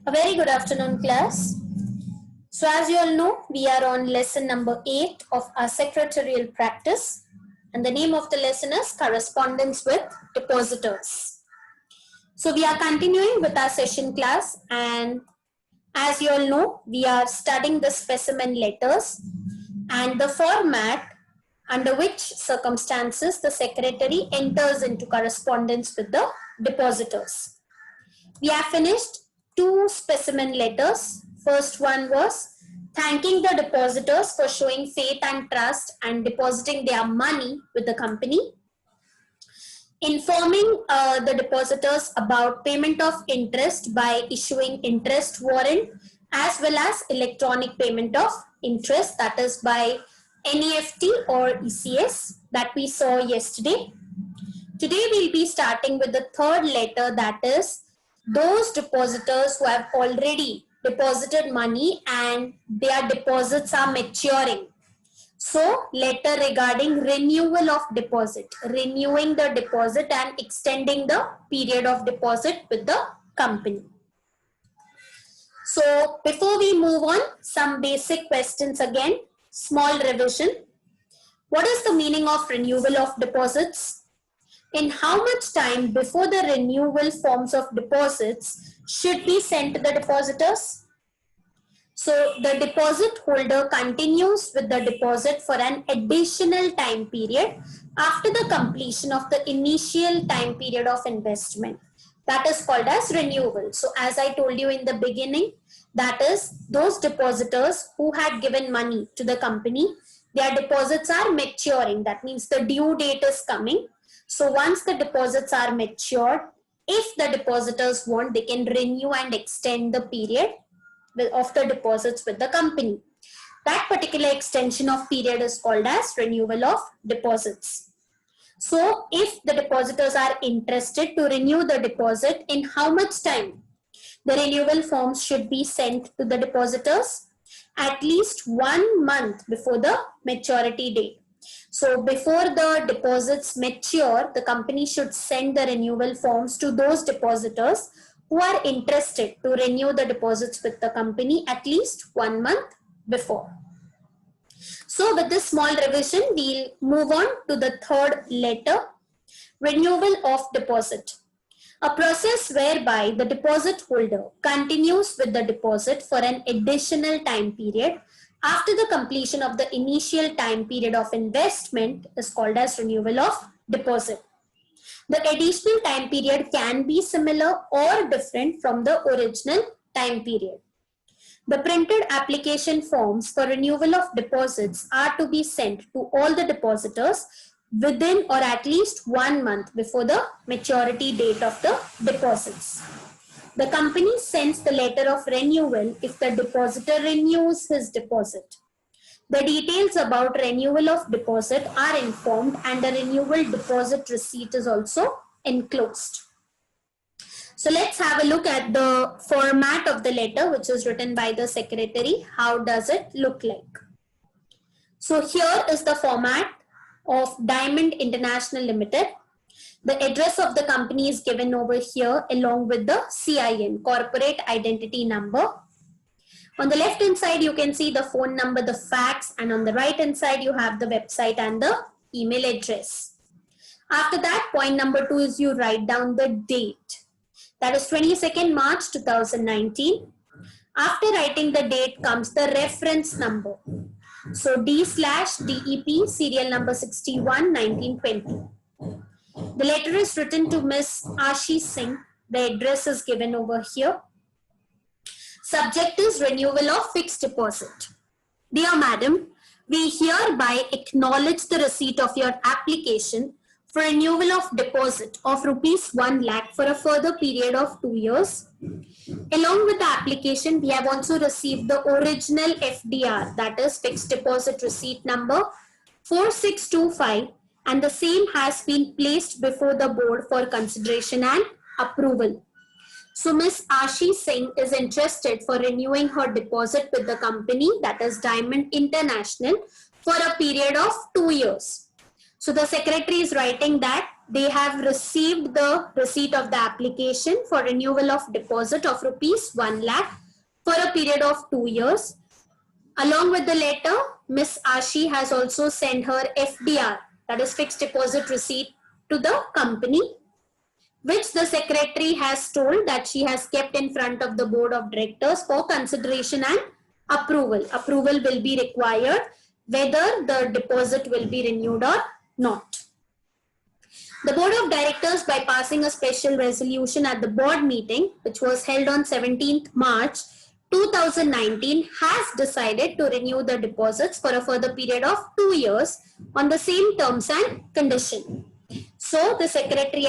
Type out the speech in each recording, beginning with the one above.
A very good afternoon, class. So as you all know, we are on lesson number 8 of our secretarial practice, and the name of the lesson is Correspondence with Depositors. So we are continuing with our session class, and as you all know, we are studying the specimen letters and the format under which circumstances the secretary enters into correspondence with the depositors. We have finished 2 specimen letters. First one was thanking the depositors for showing faith and trust and depositing their money with the company. Informing the depositors about payment of interest by issuing interest warrant as well as electronic payment of interest, that is by NEFT or ECS that we saw yesterday. Today we'll be starting with the third letter, that is those depositors who have already deposited money and their deposits are maturing. So, letter regarding renewal of deposit, renewing the deposit and extending the period of deposit with the company. So, before we move on, some basic questions again, small revision. What is the meaning of renewal of deposits? In how much time before the renewal forms of deposits should be sent to the depositors? So the deposit holder continues with the deposit for an additional time period after the completion of the initial time period of investment. That is called as renewal. So as I told you in the beginning, that is those depositors who had given money to the company, their deposits are maturing. That means the due date is coming. So once the deposits are matured, if the depositors want, they can renew and extend the period of the deposits with the company. That particular extension of period is called as renewal of deposits. So if the depositors are interested to renew the deposit, in how much time the renewal forms should be sent to the depositors? At least 1 month before the maturity date. So before the deposits mature, the company should send the renewal forms to those depositors who are interested to renew the deposits with the company at least 1 month before. So with this small revision, we'll move on to the third letter, renewal of deposit. A process whereby the deposit holder continues with the deposit for an additional time period after the completion of the initial time period of investment is called as renewal of deposit. The additional time period can be similar or different from the original time period. The printed application forms for renewal of deposits are to be sent to all the depositors within or at least 1 month before the maturity date of the deposits. The company sends the letter of renewal if the depositor renews his deposit. The details about renewal of deposit are informed and the renewal deposit receipt is also enclosed. So let's have a look at the format of the letter which is written by the secretary. How does it look like? So here is the format of Diamond International Limited. The address of the company is given over here along with the CIN, corporate identity number. On the left hand side, you can see the phone number, the fax, and on the right hand side, you have the website and the email address. After that, point number 2 is you write down the date. That is 22nd March 2019. After writing the date comes the reference number. So D/DEP serial number 61 1920. The letter is written to Miss Ashi Singh. The address is given over here. Subject is renewal of fixed deposit. Dear Madam, we hereby acknowledge the receipt of your application for renewal of deposit of ₹1 lakh for a further period of 2 years. Along with the application, we have also received the original FDR, that is fixed deposit receipt number 4625, and the same has been placed before the board for consideration and approval. So Ms. Ashi Singh is interested for renewing her deposit with the company, that is Diamond International, for a period of 2 years. So the secretary is writing that they have received the receipt of the application for renewal of deposit of rupees 1 lakh for a period of 2 years. Along with the letter, Miss Ashi has also sent her FDR, that is fixed deposit receipt, to the company, which the secretary has told that she has kept in front of the board of directors for consideration and approval. Approval will be required whether the deposit will be renewed or not. The board of directors, by passing a special resolution at the board meeting, which was held on 17th March 2019, has decided to renew the deposits for a further period of 2 years on the same terms and condition. So the secretary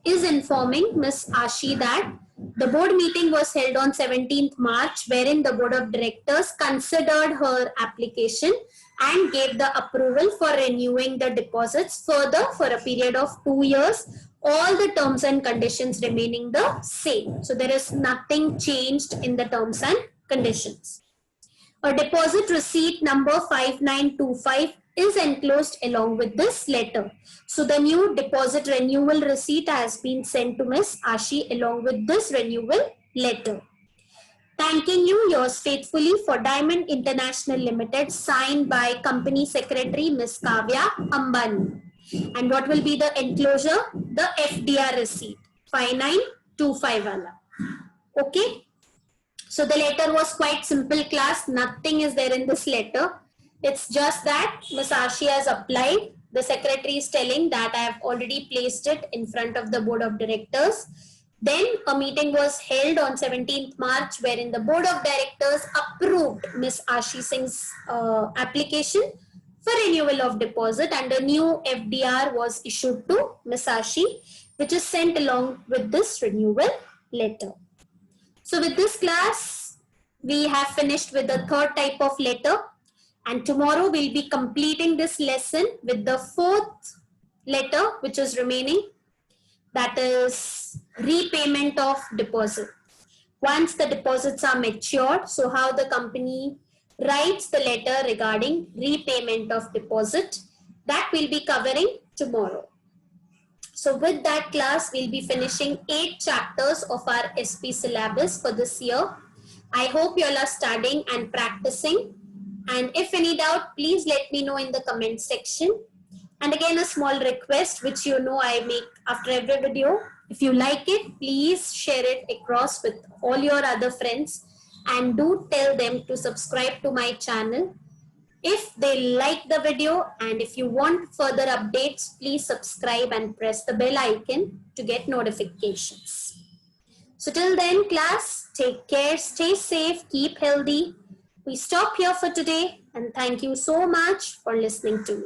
is informing Ms. Ashi that the board meeting was held on 17th March, wherein the board of directors considered her application and gave the approval for renewing the deposits further for a period of 2 years, all the terms and conditions remaining the same. So there is nothing changed in the terms and conditions. A deposit receipt number 5925 is enclosed along with this letter. So the new deposit renewal receipt has been sent to Ms. Ashi along with this renewal letter. Thanking you, yours faithfully, for Diamond International Limited, signed by Company Secretary Ms. Kavya Ambani. And what will be the enclosure? The FDR receipt, 5925 wala. Okay. So the letter was quite simple, class. Nothing is there in this letter. It's just that Ms. Ashi has applied. The secretary is telling that I have already placed it in front of the board of directors. Then a meeting was held on 17th March, wherein the board of directors approved Ms. Ashi Singh's application for renewal of deposit, and a new FDR was issued to Ms. Ashi, which is sent along with this renewal letter. So with this class, we have finished with the third type of letter, and tomorrow we'll be completing this lesson with the fourth letter which is remaining, that is repayment of deposit. Once the deposits are matured, so how the company writes the letter regarding repayment of deposit, that we'll be covering tomorrow. So with that class, we'll be finishing 8 chapters of our SP syllabus for this year. I hope you all are studying and practicing. And if any doubt, please let me know in the comment section. And again, a small request, which you know I make after every video. If you like it, please share it across with all your other friends. And do tell them to subscribe to my channel if they like the video, and if you want further updates, please subscribe and press the bell icon to get notifications. So till then, class, take care, stay safe, keep healthy. We stop here for today, and thank you so much for listening to me.